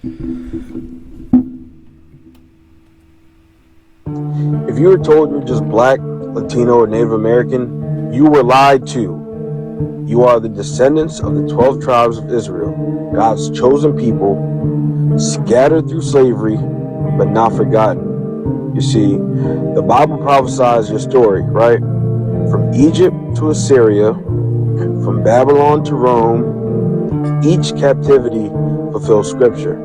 If you were told you're just black, Latino, or Native American, you were lied to. You are the descendants of the 12 tribes of Israel, God's chosen people, scattered through slavery, but not forgotten. You see, the Bible prophesies your story, right? From Egypt to Assyria, from Babylon to Rome, each captivity fulfills scripture.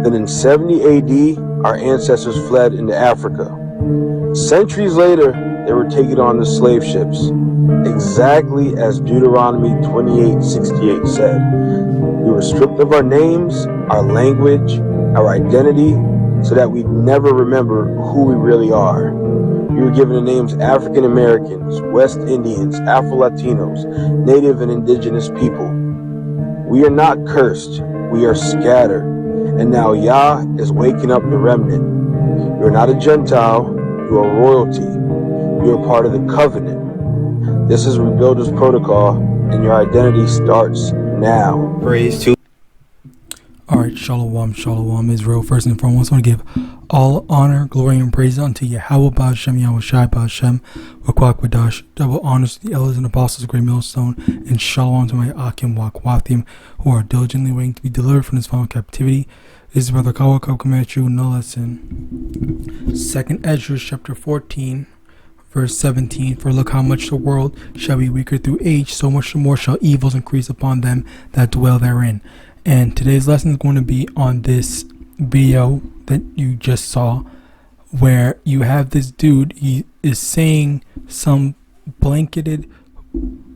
Then in 70 AD, our ancestors fled into Africa. Centuries later, they were taken on the slave ships, exactly as Deuteronomy 28:68 said. We were stripped of our names, our language, our identity, so that we'd never remember who we really are. We were given the names African Americans, West Indians, Afro-Latinos, Native and Indigenous people. We are not cursed, we are scattered. And now Yah is waking up the remnant. You are not a Gentile, you are royalty. You are part of the covenant. This is Rebuilder's Protocol, and your identity starts now. Praise to. Alright, Shalom, Shalom, Israel. First and foremost, I want to give all honor, glory, and praise unto YAHAWAH, Hashem, Yahawashi, Hashem, Wakwadash, double honors to the elders and apostles of Great Millstone, and Shalom to my Akim Wakwathim, who are diligently waiting to be delivered from this final captivity. This is Brother Kawakab coming at you with no lesson. 2nd Ezra, chapter 14, verse 17. For look how much the world shall be weaker through age, so much more shall evils increase upon them that dwell therein. And today's lesson is going to be on this video that you just saw, where you have this dude, he is saying some blanketed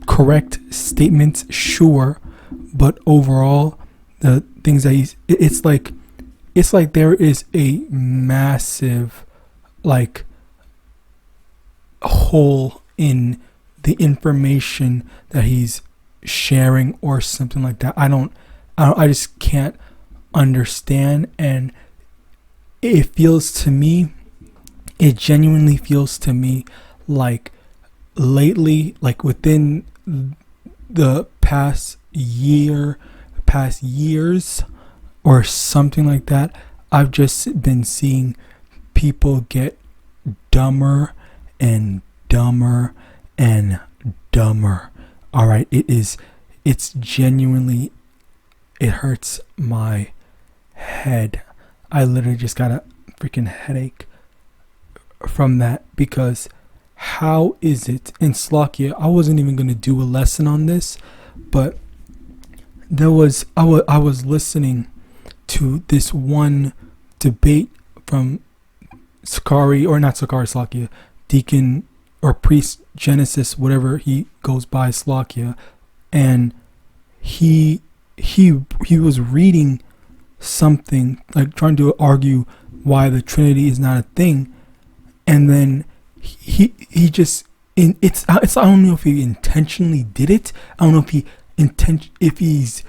correct statements, sure, but overall the things that it's like there is a massive like hole in the information that he's sharing or something like that. I just can't understand, and it genuinely feels to me like lately, like within the past years or something like that, I've just been seeing people get dumber and dumber and dumber. All right, it's genuinely, it hurts my head. I literally just got a freaking headache from that, because how is it in Slovakia? I wasn't even going to do a lesson on this, but I was listening to this one debate from Slovakia, Deacon or Priest Genesis, whatever he goes by, Slovakia, and he was reading something, like trying to argue why the Trinity is not a thing, and then he just I don't know if he intentionally did it. I don't know if he's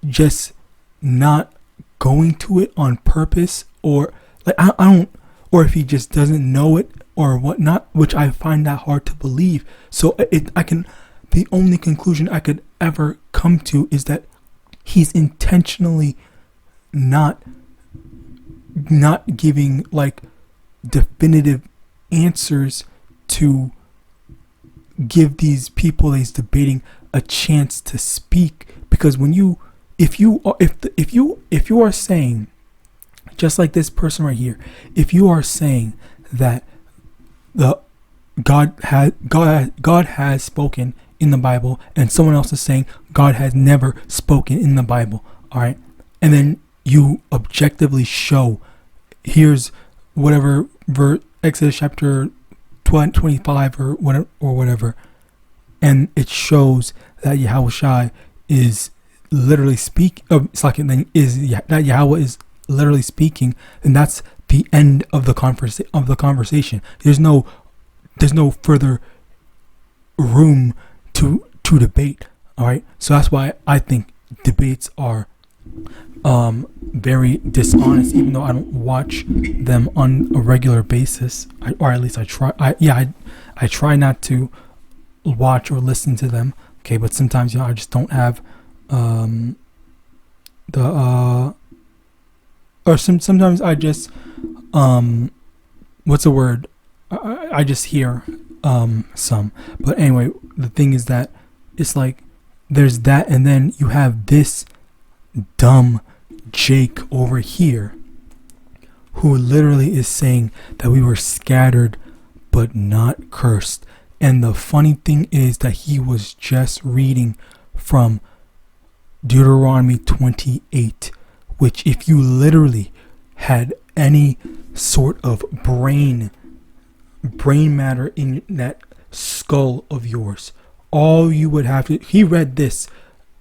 just not going to it on purpose, or like I don't, or if he just doesn't know it or whatnot, which I find that hard to believe. So the only conclusion I could ever come to is that he's intentionally not giving like definitive answers to give these people that he's debating a chance to speak. Because if you are saying, just like this person right here, if you are saying that God has spoken in the Bible, and someone else is saying God has never spoken in the Bible, all right, and then you objectively show, here's whatever Exodus chapter 25 or whatever, and it shows that Yahawashi is literally speaking, that Yahweh is literally speaking, and that's the end of the conversation. There's no further room to debate. All right, so that's why I think debates are very dishonest, even though I don't watch them on a regular basis, or at least I try. I try not to watch or listen to them. Okay, but sometimes I just don't have or sometimes I just what's the word? I just hear some. But anyway, the thing is that it's like there's that, and then you have this dumb Jake over here who literally is saying that we were scattered but not cursed. And the funny thing is that he was just reading from Deuteronomy 28, which if you literally had any sort of brain matter in that skull of yours, all you would have to, he read this,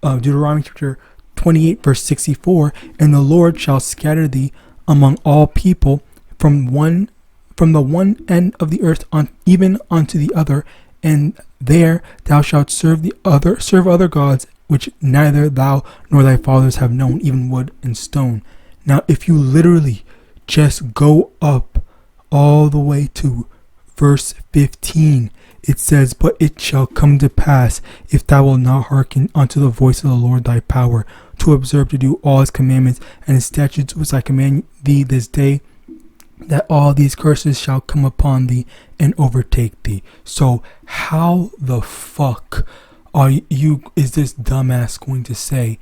Deuteronomy chapter 28 verse 64, and the Lord shall scatter thee among all people from the one end of the earth even unto the other, and there thou shalt serve other gods which neither thou nor thy fathers have known, even wood and stone. Now if you literally just go up all the way to verse 15, it says, but it shall come to pass, if thou wilt not hearken unto the voice of the Lord thy power, to observe to do all his commandments and his statutes which I command thee this day, that all these curses shall come upon thee and overtake thee. So how the fuck is this dumbass going to say?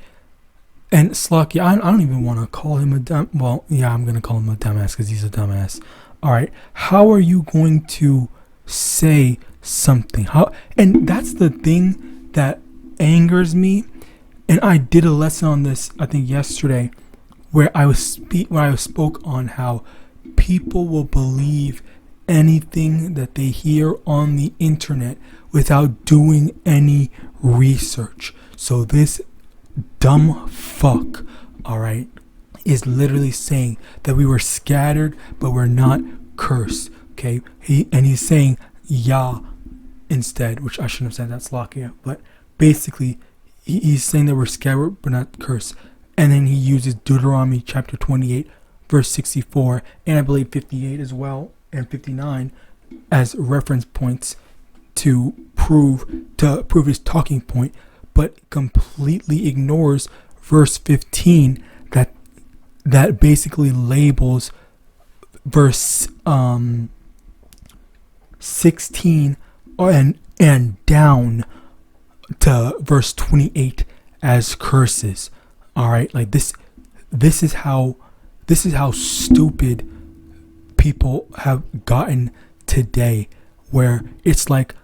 And Slucky, I don't even want to call him I'm going to call him a dumbass because he's a dumbass. All right, how are you going to say something? And that's the thing that angers me. And I did a lesson on this, I think yesterday, where I spoke on how people will believe anything that they hear on the internet without doing any research. So this dumb fuck, all right, is literally saying that we were scattered but we're not cursed. Okay, he's saying Yah instead, which I shouldn't have said, that's Lakia, but basically he's saying that we're scattered but not cursed. And then he uses Deuteronomy chapter 28 verse 64 and I believe 58 as well and 59 as reference points to prove his talking point, but completely ignores verse 15 that basically labels verse 16 and down to verse 28 as curses. All right, like this is how stupid people have gotten today, where it's like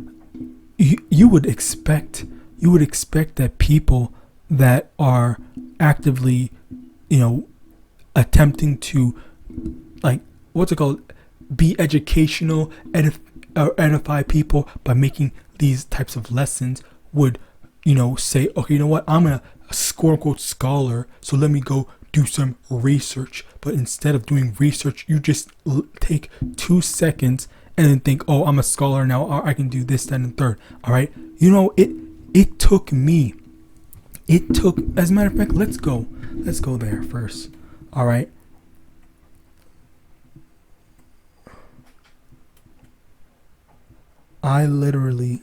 you would expect that people that are actively, attempting to, like, what's it called, be educational, edify people by making these types of lessons would, say, okay, you know what, I'm a quote unquote scholar, so let me go do some research. But instead of doing research, you just take 2 seconds and then think, oh, I'm a scholar now, I can do this, that, and third. All right, it took me. As a matter of fact, let's go there first. All right. I literally.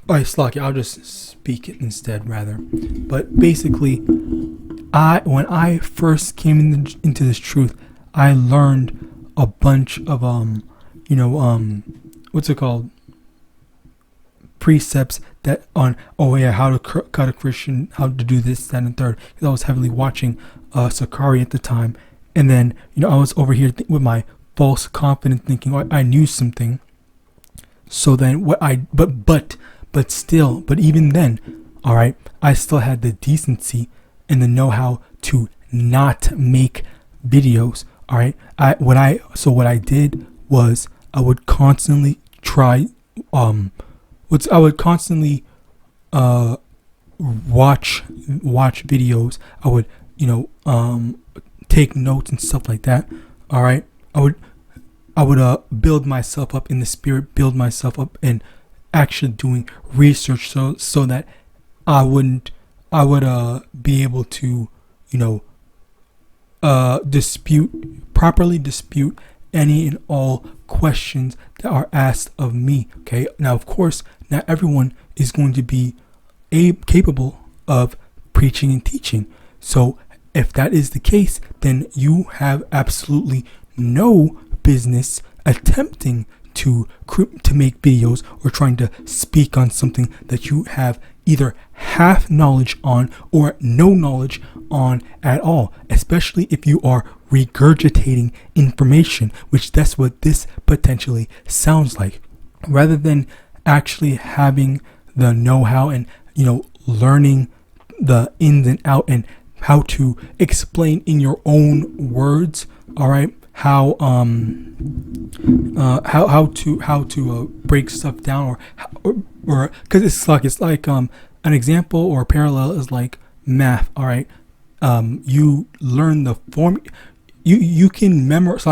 Alright, Slocky, I'll just speak it instead, rather. But basically, when I first came into this truth, I learned a bunch of what's it called? Precepts that on how to cut a Christian, how to do this, that, and third. Because I was heavily watching Sakari at the time, and then I was over here with my false confidence, thinking I knew something. So then but even then, all right, I still had the decency and the know-how to not make videos. All right, what I did was I would constantly try I would constantly watch videos. I would take notes and stuff like that. All right, I would build myself up in the spirit, build myself up in actually doing research, so that I would be able to properly dispute any and all questions that are asked of me. Okay, now of course not everyone is going to be capable of preaching and teaching, so if that is the case, then you have absolutely no business attempting to make videos or trying to speak on something that you have either half knowledge on or no knowledge on at all, especially if you are regurgitating information, which that's what this potentially sounds like, rather than actually having the know-how and learning the ins and out and how to explain in your own words, all right, how to break stuff down, or because it's like an example or parallel is like math, all right. You learn the form, you can memorize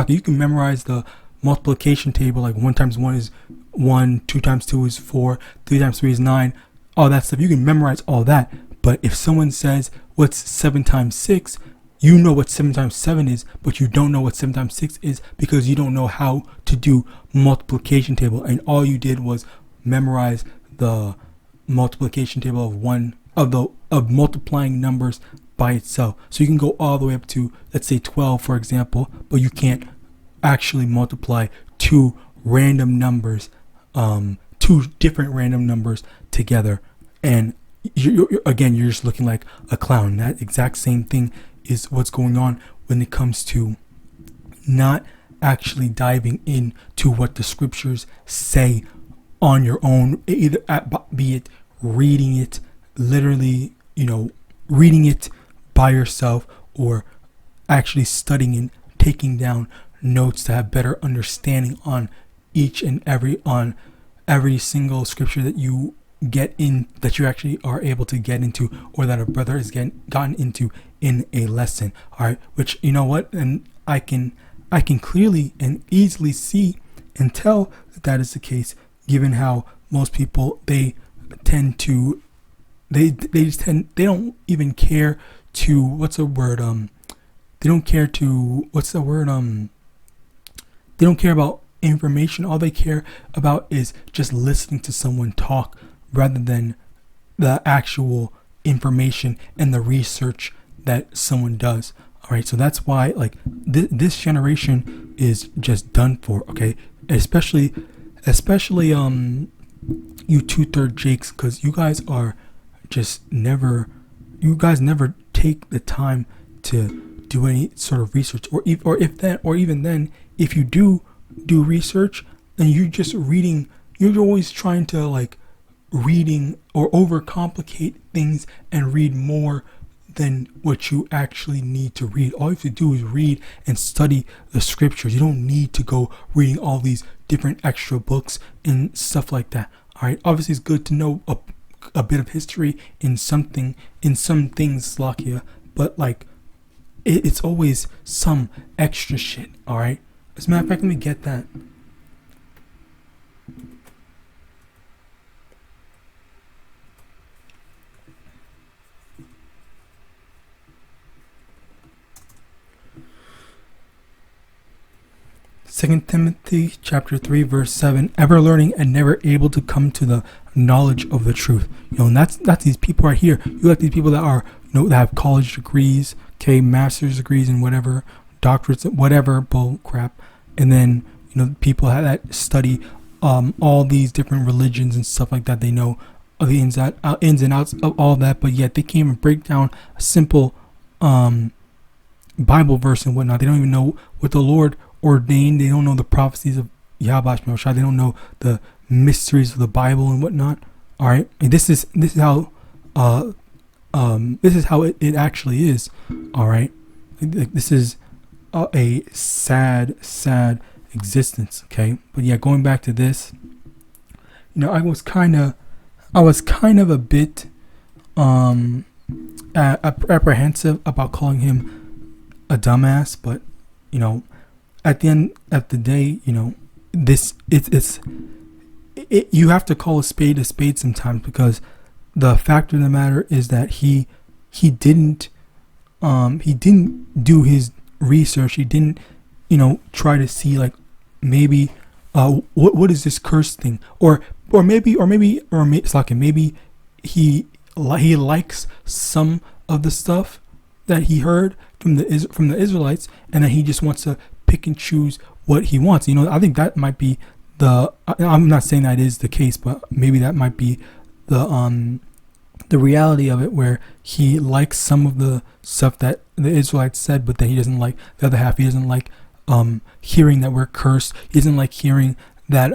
the multiplication table, like 1 times 1 is 1, 2 times 2 is 4, 3 times 3 is 9, all that stuff. You can memorize all that. But if someone says, what's 7 times 6, you know what 7 times 7 is, but you don't know what 7 times 6 is because you don't know how to do multiplication table. And all you did was memorize the multiplication table of multiplying numbers by itself. So you can go all the way up to, let's say 12, for example, but you can't actually multiply two different random numbers together. And you're just looking like a clown. That exact same thing is what's going on when it comes to not actually diving into what the scriptures say on your own, either be it reading it literally, reading it by yourself, or actually studying and taking down notes to have better understanding on every single scripture that you actually are able to get into, or that a brother has gotten into in a lesson. All right, which and I can clearly and easily see and tell that is the case, given how most people they don't even care to they don't care about information. All they care about is just listening to someone talk, rather than the actual information and the research that someone does. All right, so that's why this generation is just done for. Okay, especially you 2/3 Jakes, because you guys never take the time to do any sort of research, or even then, if you do research, then you're just reading. You're always trying to reading or overcomplicate things and read more than what you actually need to read. All you have to do is read and study the scriptures. You don't need to go reading all these different extra books and stuff like that. All right, obviously it's good to know a bit of history in some things, Slakia, but it's always some extra shit. All right, as a matter of fact, let me get that. Second Timothy chapter 3 verse 7, ever learning and never able to come to the knowledge of the truth. And that's these people right here. You got these people that are that have college degrees, master's degrees and whatever, doctorates, whatever bull crap, and then people that study all these different religions and stuff like that. They know the ins and outs of all that, but yet they can't even break down a simple Bible verse and whatnot. They don't even know what the Lord ordained. They don't know the prophecies of YAHAWAH. They don't know the mysteries of the Bible and whatnot. All right, and this is how it actually is. All right, this is a sad existence. Okay, but yeah, going back to this, I was kind of a bit apprehensive about calling him a dumbass, but at the end of the day, you have to call a spade sometimes, because the fact of the matter is that he didn't do his research. He didn't try to see maybe what is this curse thing, or maybe he likes some of the stuff, that he heard from the Israelites, and then he just wants to pick and choose what he wants. I think that might be I'm not saying that is the case, but maybe that might be the reality of it, where he likes some of the stuff that the Israelites said, but then he doesn't like the other half. He doesn't like hearing that we're cursed. He doesn't like hearing that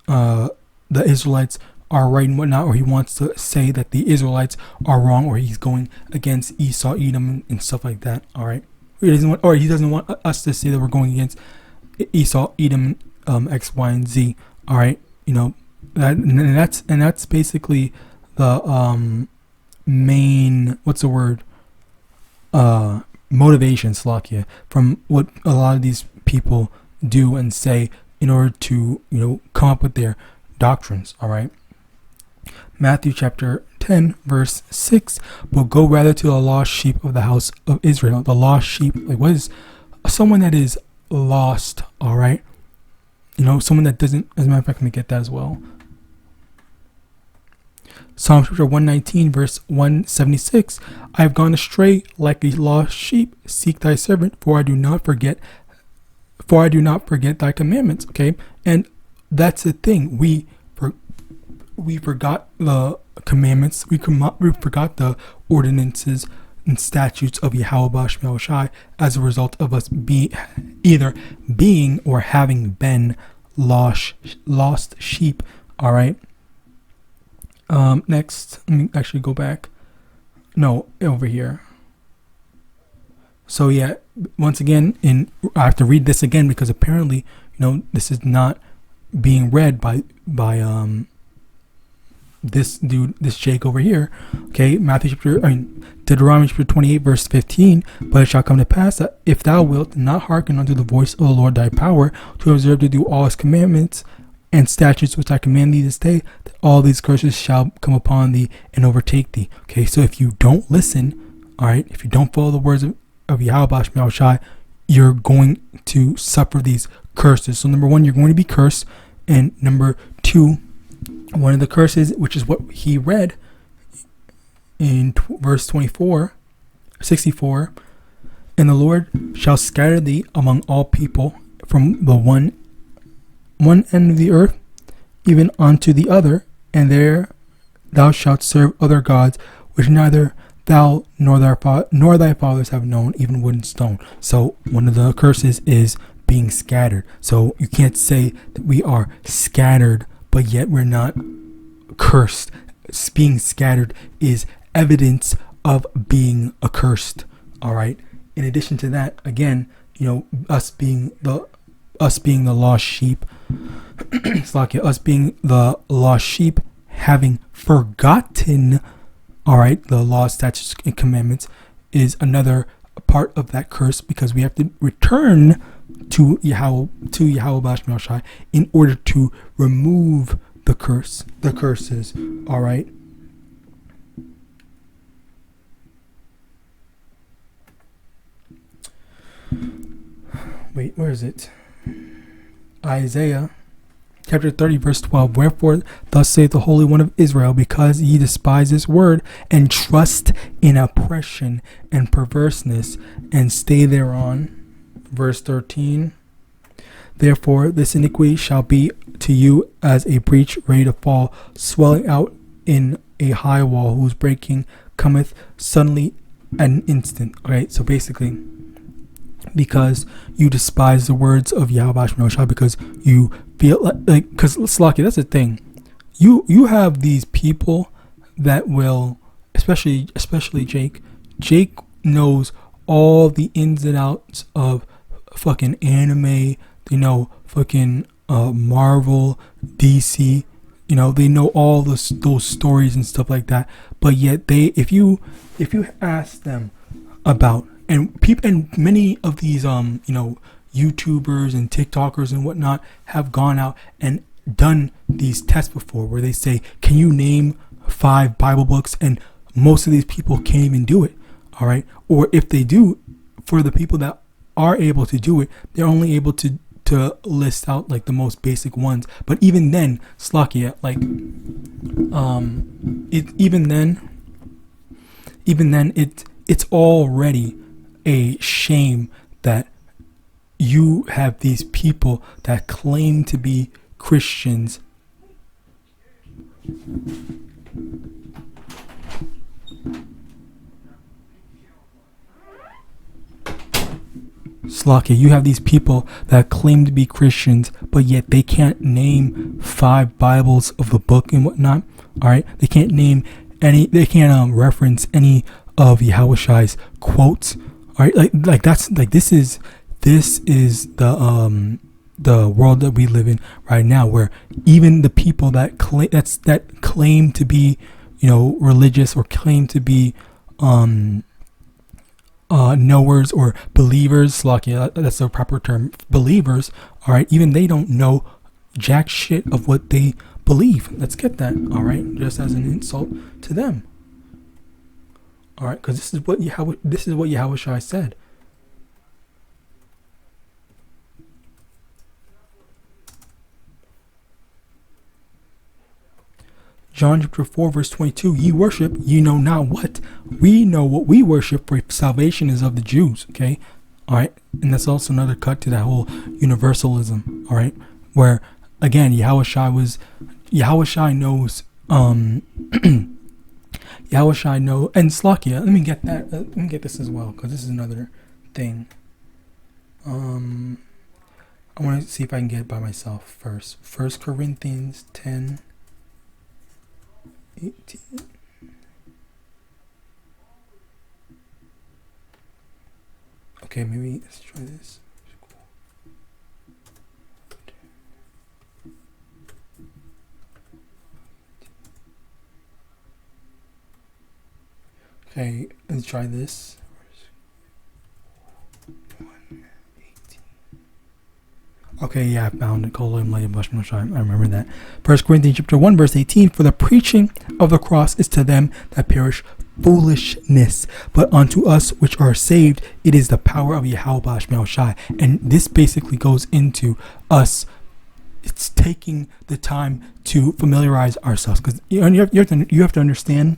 the Israelites are right and whatnot, or he wants to say that the Israelites are wrong, or he's going against Esau, Edom, and stuff like that. All right, he doesn't want us to say that we're going against Esau, Edom, X, Y, and Z. All right, that's basically the main motivation, Slakia, from what a lot of these people do and say in order to come up with their doctrines. All right. Matthew chapter 10 verse 6, but go rather to the lost sheep of the house of Israel. The lost sheep, like, what is someone that is lost? All right, someone that doesn't. As a matter of fact, let me get that as well. Psalm chapter 119 verse 176, I have gone astray like a lost sheep. Seek thy servant, for I do not forget thy commandments. Okay, and that's the thing. We forgot the commandments. We forgot the ordinances and statutes of YAHAWASHI as a result of us either being or having been lost sheep. All right. Next, let me actually go back. No, over here. So yeah, once again, I have to read this again because apparently, this is not being read by this dude, this Jake over here. Okay, Deuteronomy chapter 28 verse 15. But it shall come to pass that if thou wilt not hearken unto the voice of the Lord thy power, to observe to do all his commandments and statutes which I command thee this day, that all these curses shall come upon thee and overtake thee. Okay, so if you don't listen, all right, if you don't follow the words of Yahweh, you're going to suffer these curses. So number one, you're going to be cursed, and number two, one of the curses, which is what he read in verse 64, and the Lord shall scatter thee among all people from the one end of the earth even unto the other, and there thou shalt serve other gods which neither thou nor thy fathers have known, even wood and stone. So one of the curses is being scattered. So you can't say that we are scattered but yet we're not cursed. Being scattered is evidence of being accursed. All right. In addition to that, again, us being the lost sheep, us being the lost sheep, having forgotten, all right, the law, statutes, and commandments is another part of that curse, because we have to return to Yahweh in order to remove the curses. All right. Wait, where is it? Isaiah chapter 30 verse 12. Wherefore thus saith the Holy One of Israel, because ye despise this word and trust in oppression and perverseness and stay thereon. Verse 13. Therefore this iniquity shall be to you as a breach ready to fall, swelling out in a high wall, whose breaking cometh suddenly at an instant. Alright, so basically, because you despise the words of Yahweh, because you feel like, because Slaki, that's the thing. You have these people that will, especially Jake. Jake knows all the ins and outs of fucking anime. They know fucking Marvel, DC. They know all those stories and stuff like that. But yet if you ask them about, and many of these YouTubers and TikTokers and whatnot have gone out and done these tests before, where they say, can you name 5 Bible books? And most of these people can't even do it. All right. Or if they do, for the people that are able to do it, they're only able to list out like the most basic ones. But even then, Slakia, like even then it's already a shame that you have these people that claim to be Christians Slakia, you have these people that claim to be Christians, but yet they can't name 5 Bibles of the book and whatnot. All right, they can't name any. They can't reference any of Yahawashi's quotes. All right, like that's like this is the world that we live in right now, where even the people that claim to be, religious, or claim to be knowers or believers, that's the proper term, believers, all right, even they don't know jack shit of what they believe. Let's get that, all right, just as an insult to them, all right, because this is what Yahawashi said. John chapter 4 verse 22, ye worship, ye know not what. We know what we worship, for salvation is of the Jews. Okay, all right, and that's also another cut to that whole universalism. All right, where again Yahawashi knows Yahawashi know, and Slakia. Let me get that. Let me get this as well, because this is another thing. I want to see if I can get it by myself first. 1 Corinthians 10. 18. Okay, maybe let's try this. Okay, let's try this. Okay, yeah, I found it. I remember that. 1 Corinthians chapter 1 verse 18. For the preaching of the cross is to them that perish foolishness, but unto us which are saved it is the power of YAHAWAH. And this basically goes into us. It's taking the time to familiarize ourselves, because you have to understand,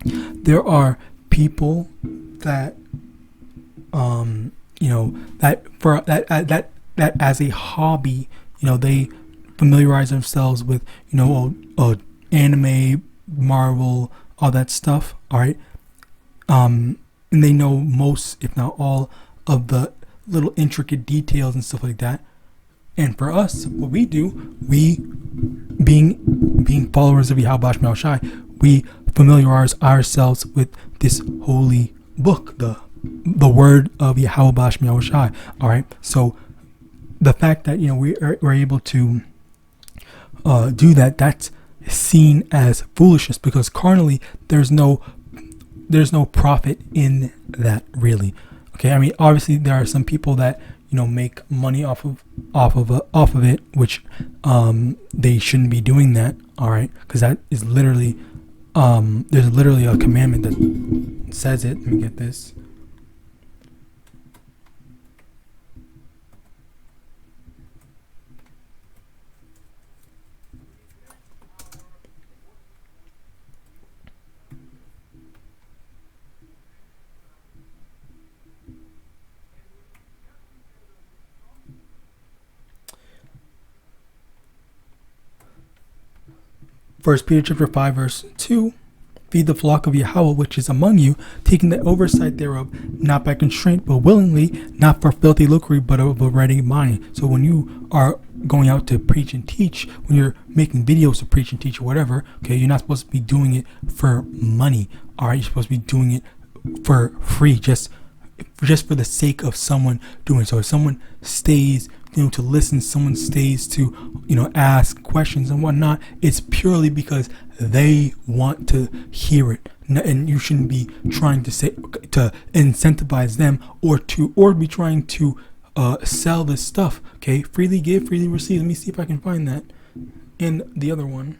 there are people that that as a hobby, they familiarize themselves with, anime, Marvel, all that stuff. All right. And they know most, if not all, of the little intricate details and stuff like that. And for us, what we do, we being followers of Yahawadah, we familiarize ourselves with this holy book, the word of Yahawadah. All right. So the fact that we're able to do that, that's seen as foolishness, because carnally there's no profit in that, really. Okay, I mean, obviously there are some people that make money off of it, which they shouldn't be doing that. All right, because that is literally there's literally a commandment that says it. Let me get this. First Peter chapter 5 verse 2, feed the flock of Yahweh which is among you, taking the oversight thereof, not by constraint, but willingly, not for filthy lucre, but of a ready mind. So when you are going out to preach and teach, when you're making videos to preach and teach or whatever, okay, you're not supposed to be doing it for money. All right, you're supposed to be doing it for free, just for the sake of someone doing it. So if someone stays to listen, someone stays to ask questions and whatnot, it's purely because they want to hear it, and you shouldn't be trying to incentivize them or be trying to sell this stuff. Okay, freely give, freely receive. Let me see if I can find that in the other one.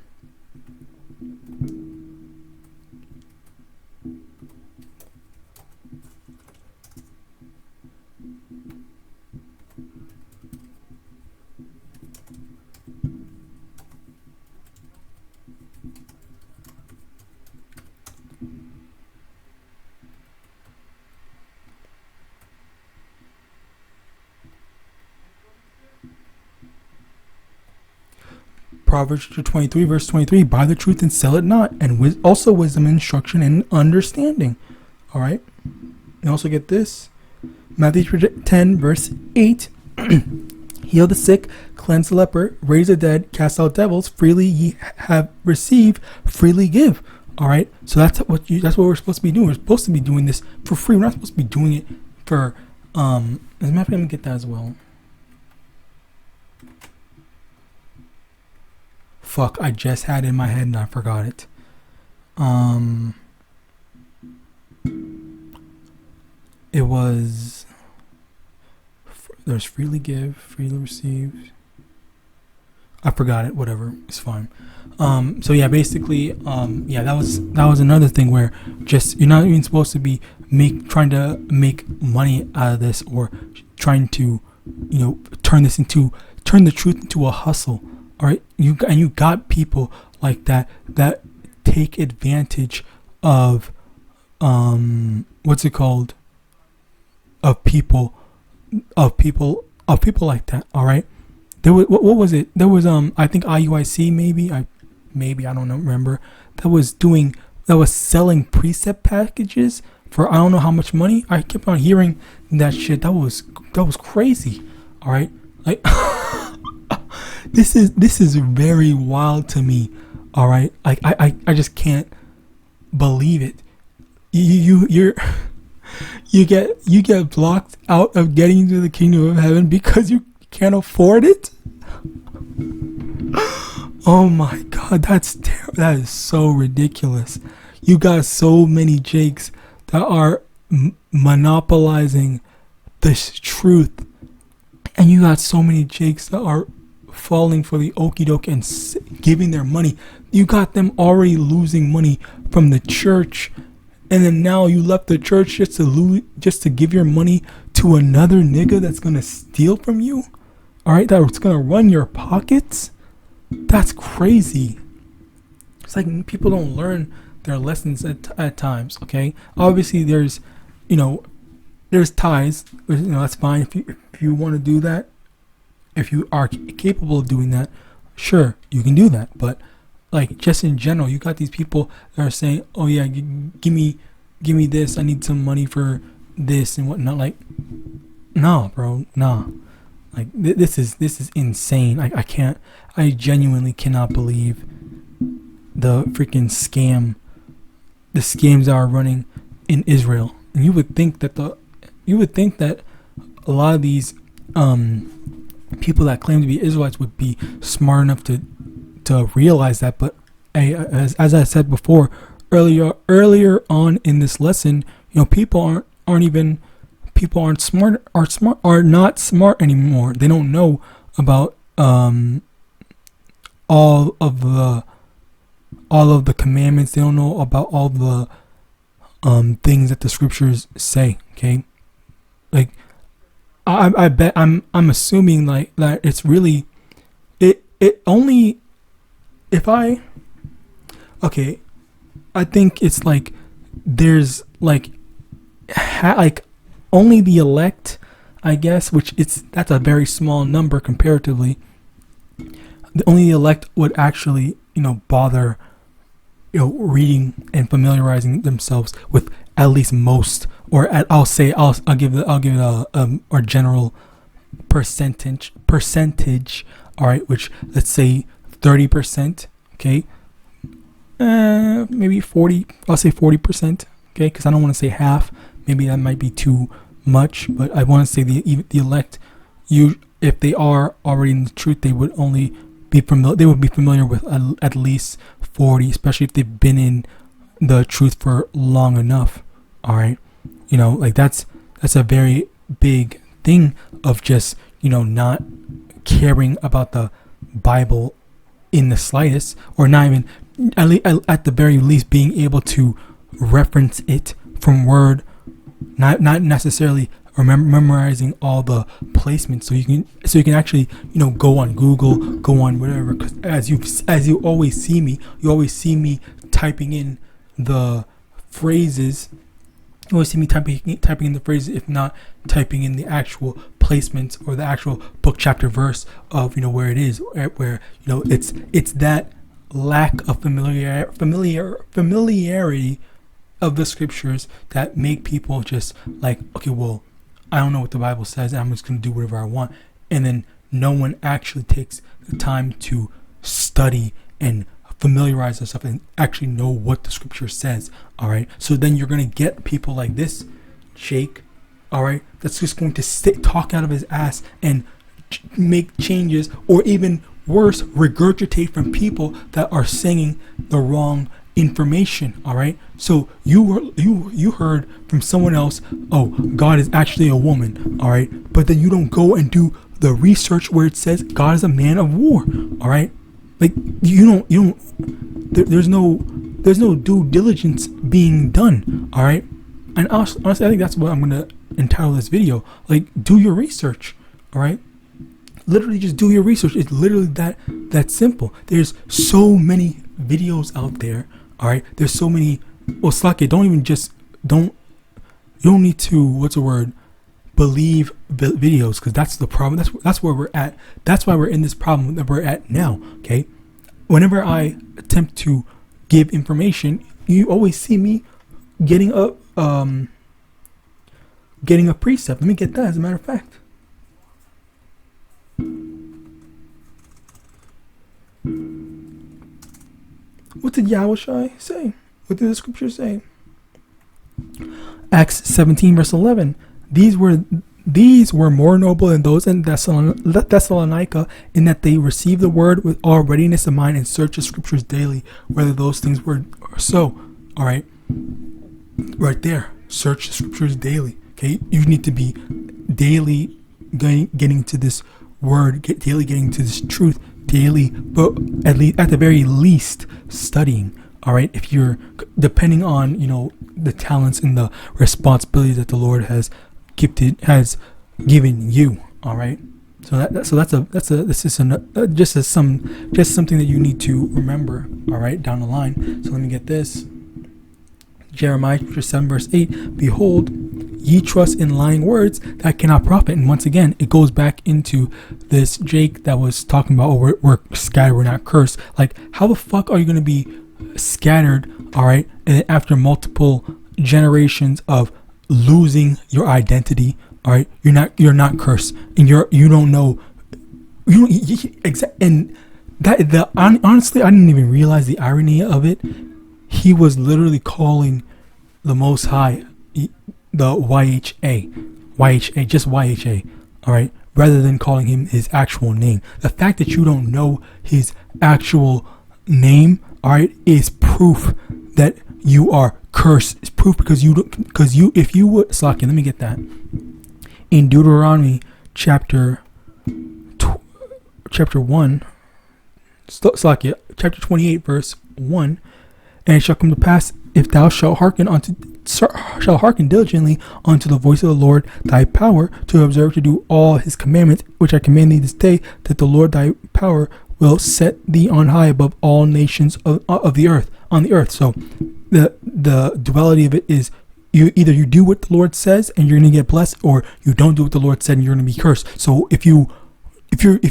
Proverbs 23 verse 23, buy the truth and sell it not, and also wisdom, instruction, and understanding. All right. You also get this, Matthew 10 verse 8, heal the sick, cleanse the leper, raise the dead, cast out devils, freely ye have received, freely give. All right. So that's what we're supposed to be doing. We're supposed to be doing this for free. We're not supposed to be doing it for as a matter of fact, let me get that as well. Fuck, I just had it in my head and I forgot it. It was, there's freely give, freely receive. I forgot it. Whatever, it's fine. So yeah, basically, yeah, that was another thing where just you're not even supposed to be trying to make money out of this, or trying to, turn the truth into a hustle. All right, you got people like that take advantage of what's it called? Of people like that. All right. There was what was it? There was I think IUIC maybe I don't know, remember, that was selling precept packages for I don't know how much money. I kept on hearing that shit. That was crazy. All right, like this is very wild to me. All right, like I just can't believe it. You get blocked out of getting into the kingdom of heaven because you can't afford it. Oh my God, that is so ridiculous. You got so many Jakes that are monopolizing this truth, and you got so many Jakes that are falling for the okie doke and giving their money. You got them already losing money from the church, and then now you left the church just to give your money to another nigga that's gonna steal from you. All right, that's gonna run your pockets. That's crazy. It's like people don't learn their lessons at times. Okay, obviously there's ties. That's fine if you want to do that. If you are capable of doing that, sure, you can do that. But like, just in general, you got these people that are saying, "Oh yeah, give me this. I need some money for this and whatnot." Like, no, bro, nah. Like this is insane. I genuinely cannot believe the freaking scams that are running in Israel. And you would think that a lot of these people that claim to be Israelites would be smart enough to realize that. But as I said before earlier on in this lesson, people are not smart anymore. They don't know about all of the commandments. They don't know about all the things that the scriptures say. Okay, like I bet I'm assuming like that it's really it only if I think it's like there's like only the elect, I guess, that's a very small number comparatively. Only the elect would actually, bother, reading and familiarizing themselves with at least most, or I'll give it a general percentage. All right, which let's say 30%. Okay, maybe 40. I'll say 40%. Okay, because I don't want to say half. Maybe that might be too much, but I want to say the elect, if they are already in the truth, they would only be familiar. They would be familiar with at least 40, especially if they've been in the truth for long enough. All right, like that's a very big thing of just not caring about the Bible in the slightest, or not even at the very least being able to reference it from word. Not necessarily memorizing all the placements, so you can actually go on Google, go on whatever. Because as you always see me typing in the phrases. You always see me typing in the phrases, if not typing in the actual placements or the actual book, chapter, verse of where it is, where it's that lack of familiarity of the scriptures that make people just like, okay, well, I don't know what the Bible says, and I'm just going to do whatever I want. And then no one actually takes the time to study and familiarize themselves and actually know what the scripture says. All right. So then you're going to get people like this, Jake, all right, that's just going to talk out of his ass and make changes, or even worse, regurgitate from people that are saying the wrong information. All right. So you heard from someone else, oh, God is actually a woman. All right. But then you don't go and do the research where it says God is a man of war. All right. Like you don't there's no due diligence being done. All right. And honestly, I think that's what I'm going to entitle this video. Like, do your research. All right. Literally just do your research. It's literally that simple. There's so many videos out there. All right. There's so many. Well, Slack it. You don't need to, believe videos, because that's the problem. That's where we're at. That's why we're in this problem that we're at now. Okay. Whenever I attempt to give information, you always see me getting a precept. Let me get that, as a matter of fact. What did Yahawashi say? What did the scripture say? Acts 17 verse 11. These were more noble than those in Thessalonica, in that they received the word with all readiness of mind and searched the scriptures daily, whether those things were so. All right. Right there. Search the scriptures daily. Okay. You need to be daily getting to this word, daily getting to this truth, daily, but at the very least studying. All right. If you're depending on, the talents and the responsibilities that the Lord has given you. All right. This is something that you need to remember. All right. Down the line. So let me get this. Jeremiah 7 verse 8. Behold, ye trust in lying words that cannot profit. And once again, it goes back into this Jake that was talking about, oh, we're scattered, we're not cursed. Like, how the fuck are you going to be scattered? All right. And then after multiple generations of losing your identity, all right, you're not cursed, and you don't know, and honestly, I didn't even realize the irony of it. He was literally calling the Most High the YHA, just YHA, all right, rather than calling him his actual name. The fact that you don't know his actual name, all right, is proof that you are cursed. It's proof because if you would, Slakia, let me get that. In Deuteronomy chapter 1, Slakia, chapter 28 verse 1, and it shall come to pass, if thou shalt hearken diligently unto the voice of the Lord thy power, to observe to do all his commandments which I command thee this day, that the Lord thy power will set thee on high above all nations of the earth, on the earth. So the duality of it is, you do what the Lord says and you're going to get blessed, or you don't do what the Lord said and you're going to be cursed. So if you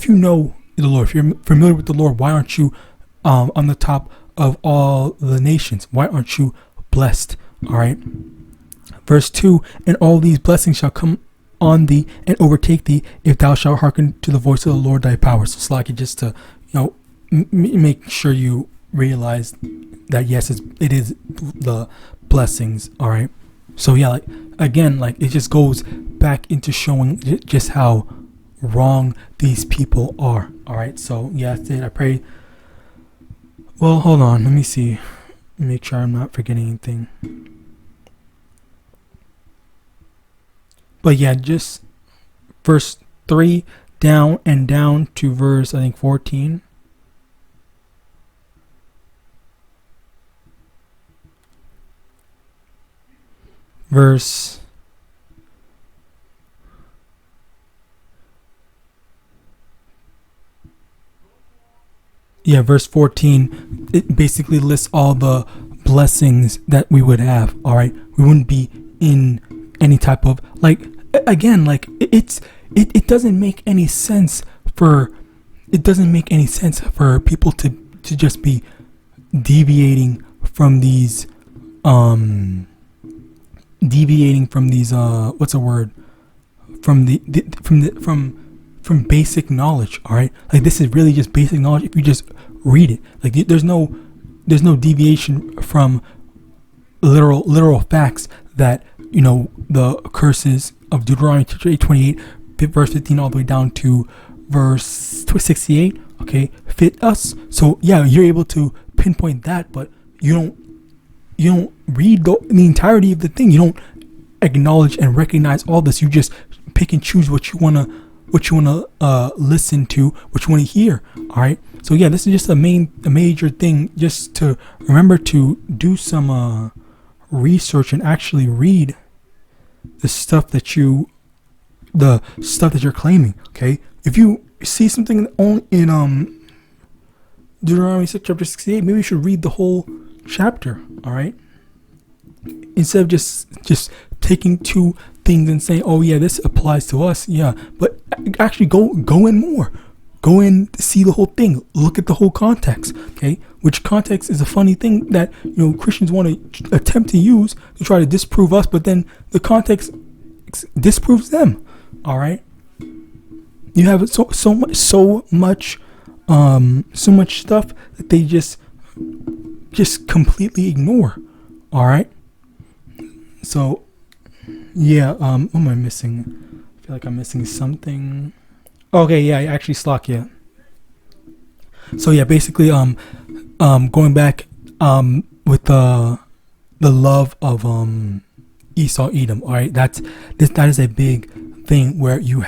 know the Lord, if you're familiar with the Lord, why aren't you on the top of all the nations? Why aren't you blessed? All right. Verse 2, and all these blessings shall come on thee and overtake thee, if thou shalt hearken to the voice of the Lord thy power. So Slacky, just to make sure you realize that yes, it is the blessings. All right. So yeah, it just goes back into showing just how wrong these people are. All right. So yeah, that's it. I pray. Well, hold on. Let me see. Make sure I'm not forgetting anything. But yeah, just verse 3 down to verse, I think, 14. Verse 14, it basically lists all the blessings that we would have. All right, we wouldn't be in any type of it's it doesn't make any sense for people to just be deviating from these what's a word, from basic knowledge. All right, like this is really just basic knowledge if you just read it. Like there's no deviation from literal facts that, you know, the curses of Deuteronomy 28 verse 15 all the way down to verse 68, okay, fit us. So yeah, you're able to pinpoint that, but you don't read the entirety of the thing. You don't acknowledge and recognize all this. You just pick and choose what you wanna listen to, what you wanna hear. All right. So yeah, this is just a major thing, just to remember to do some research and actually read the stuff that you're claiming. Okay, if you see something in Deuteronomy 6 chapter 68, maybe you should read the whole chapter. All right, instead of just taking two things and saying, oh yeah, this applies to us. Yeah, but actually go in more. Go in, see the whole thing, look at the whole context, okay? Which context is a funny thing that, you know, Christians want to attempt to use to try to disprove us, but then the context disproves them. All right, you have so much stuff that they just completely ignore. All right, so yeah, what am I missing? I feel like I'm missing something. Okay, yeah, actually, Slakia. So yeah, basically, going back, with the love of Esau Edom. All right, that is a big thing where you're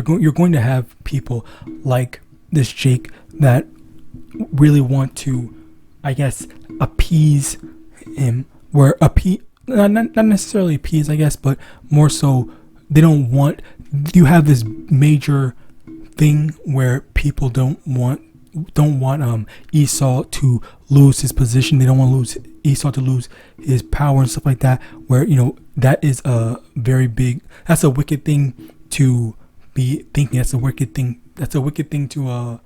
going to have people like this Jake that really want to, I guess, appease him. Where not necessarily appease, I guess, but more so they don't want. You have this major thing where people don't want Esau to lose his position. They don't want to lose Esau to lose his power and stuff like that. Where, you know, that is a very big. That's a wicked thing to be thinking. That's a wicked thing. That's a wicked thing to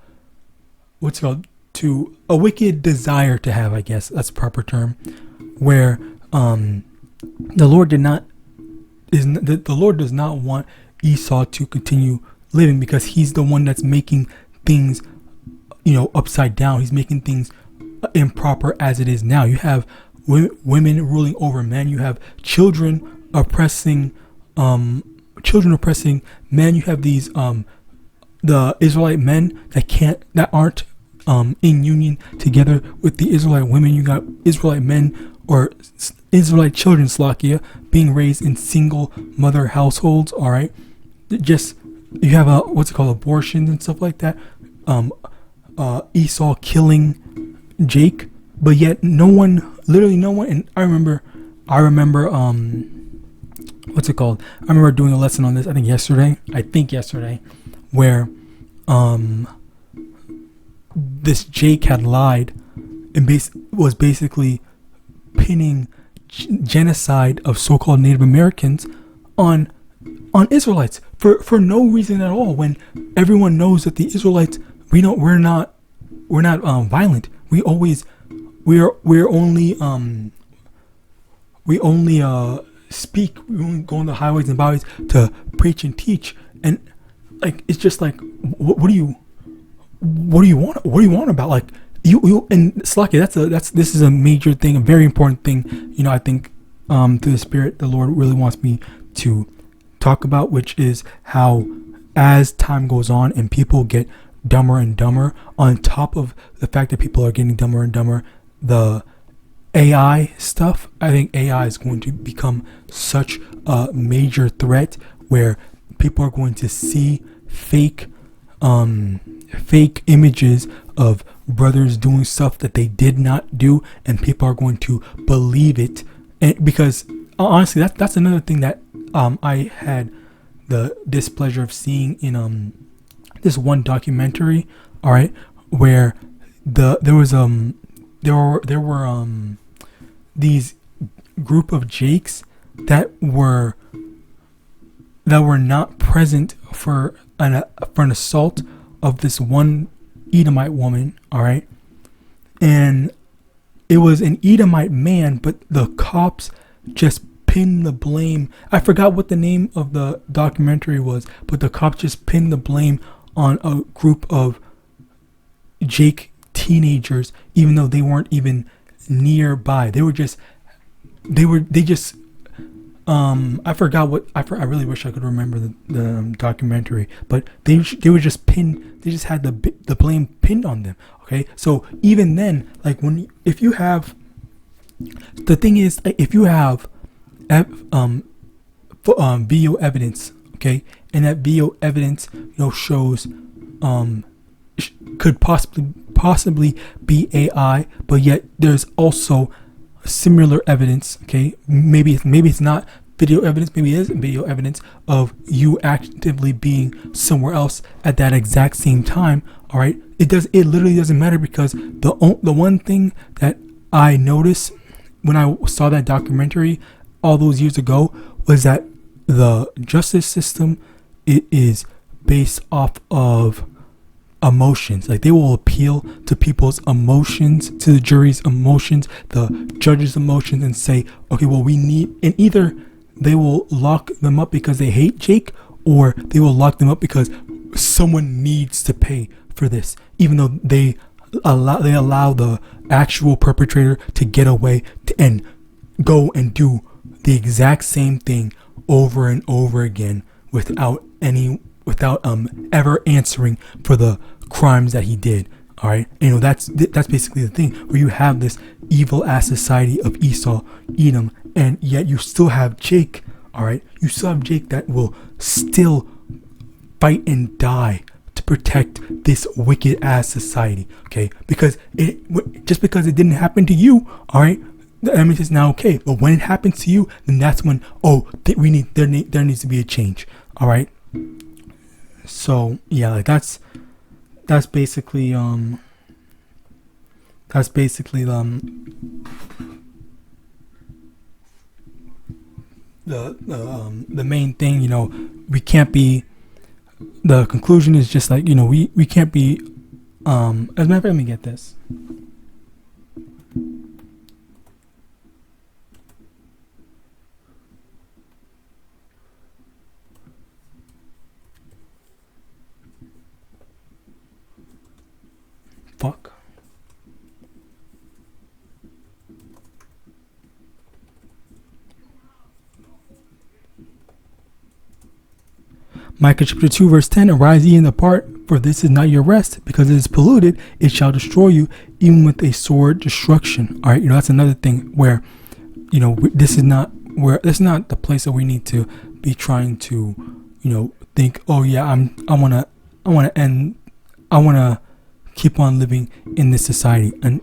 what's it called? To a wicked desire to have. I guess that's a proper term. Where the Lord the Lord does not want Esau to continue living, because he's the one that's making things, you know, upside down. He's making things improper as it is now. You have women ruling over men. You have children oppressing men. You have these the Israelite men that aren't in union together with the Israelite women. You got Israelite men or Israelite children, Slakia, being raised in single mother households. All right, just you have abortions and stuff like that. Esau killing Jake, but yet literally no one. And I remember what's it called? I remember doing a lesson on this. I think yesterday, where this Jake had lied and was basically pinning genocide of so-called Native Americans on Israelites for no reason at all, when everyone knows that the Israelites, we're not violent. We only speak. We only go on the highways and byways to preach and teach. And like, it's just like, what do you want about, like, you and Slacky? This is a major thing, a very important thing. You know, I think through the Spirit, the Lord really wants me to talk about, which is how, as time goes on and people get dumber and dumber, on top of the fact that people are getting dumber and dumber, the AI stuff, I think AI is going to become such a major threat, where people are going to see fake images of brothers doing stuff that they did not do, and people are going to believe it. And because honestly, that's another thing that I had the displeasure of seeing in this one documentary, all right, where there were these group of Jakes that were not present for an assault of this one Edomite woman, all right? And it was an Edomite man, but the cops just pinned the blame. I forgot what the name of the documentary was, but the cops just pinned the blame on a group of Jake teenagers, even though they weren't even nearby. They just I forgot what I really wish I could remember the documentary, but they were just pinned. They just had the blame pinned on them. Okay, so even then, like if you have video evidence, okay, and that video evidence shows could possibly be AI, but yet there's also similar evidence, okay, maybe it's not video evidence, maybe it is video evidence of you actively being somewhere else at that exact same time. All right, it literally doesn't matter, because the one thing that I noticed when I saw that documentary all those years ago was that the justice system, it is based off of emotions. Like, they will appeal to people's emotions, to the jury's emotions, the judge's emotions, and say, okay, well, and either they will lock them up because they hate Jake, or they will lock them up because someone needs to pay for this, even though they allow the actual perpetrator to get away and go and do the exact same thing over and over again without ever answering for the crimes that he did. All right, that's basically the thing, where you have this evil ass society of Esau, Edom, and yet you still have Jake. All right, you still have Jake that will still fight and die to protect this wicked ass society. Okay, because just because it didn't happen to you, all right, that means it's now okay. But when it happens to you, then that's when there needs to be a change. All right. So yeah, like that's basically the main thing. We can't be. The conclusion is just like we can't be. As a matter of fact, let me get this. Fuck. Micah chapter 2 verse 10, arise ye and depart, for this is not your rest, because it is polluted, it shall destroy you, even with a sword destruction. All right, that's another thing where, this is not the place that we need to be trying to, think, oh yeah, I want to keep on living in this society. And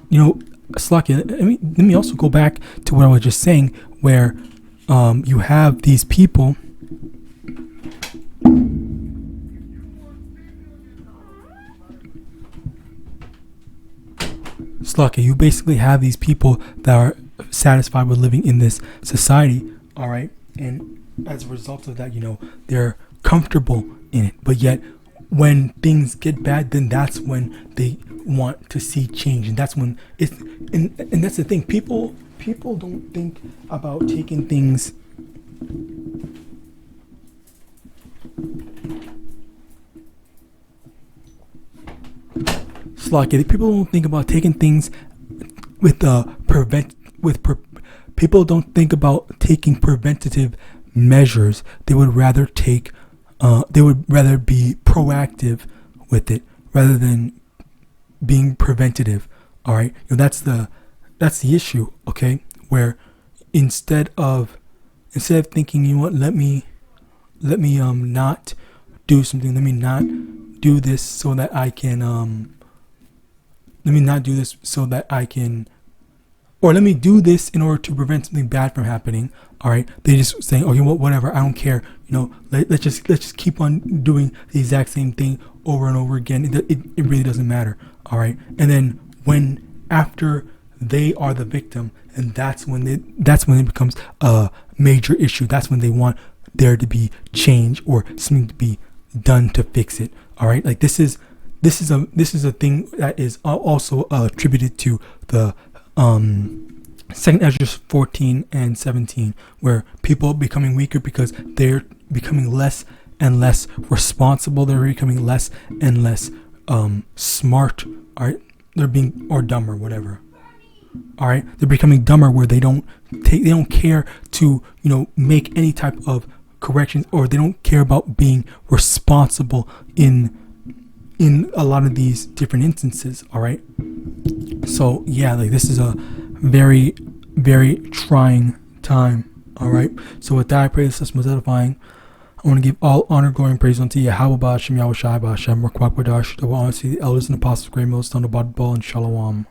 Slaki, let me also go back to what I was just saying, where you have these people. Slaki, you basically have these people that are satisfied with living in this society, all right, and as a result of that, they're comfortable in it. But yet, when things get bad, then that's when they want to see change, and that's when and that's the thing. People don't think about taking things. People don't think about taking things people don't think about taking preventative measures. They would rather be proactive with it rather than being preventative. All right, that's the issue. Okay, where instead of thinking, let me not do something, let me not do this so that I can let me not do this so that I can, or let me do this in order to prevent something bad from happening. All right, they just saying, oh, whatever, I don't care. Let's just keep on doing the exact same thing over and over again. It really doesn't matter. All right, and then after they are the victim, and that's when it becomes a major issue. That's when they want there to be change or something to be done to fix it. All right, like this is a thing that is also attributed to the Second Ezra 14 and 17, where people are becoming weaker because they're becoming less and less responsible. They're becoming less and less smart. All right, they're being, or dumb, or whatever. All right, they're becoming dumber, where they don't care to make any type of corrections, or they don't care about being responsible in a lot of these different instances. All right, so yeah, like this is a very, very trying time. All right, so with that, I pray this is most edifying. I want to give all honor, glory, and praise unto YAHAWAH, Yahawashi, YAHAWASHI, YAHAWASHI, the elders and apostles, great millstone, the ball, and shalom.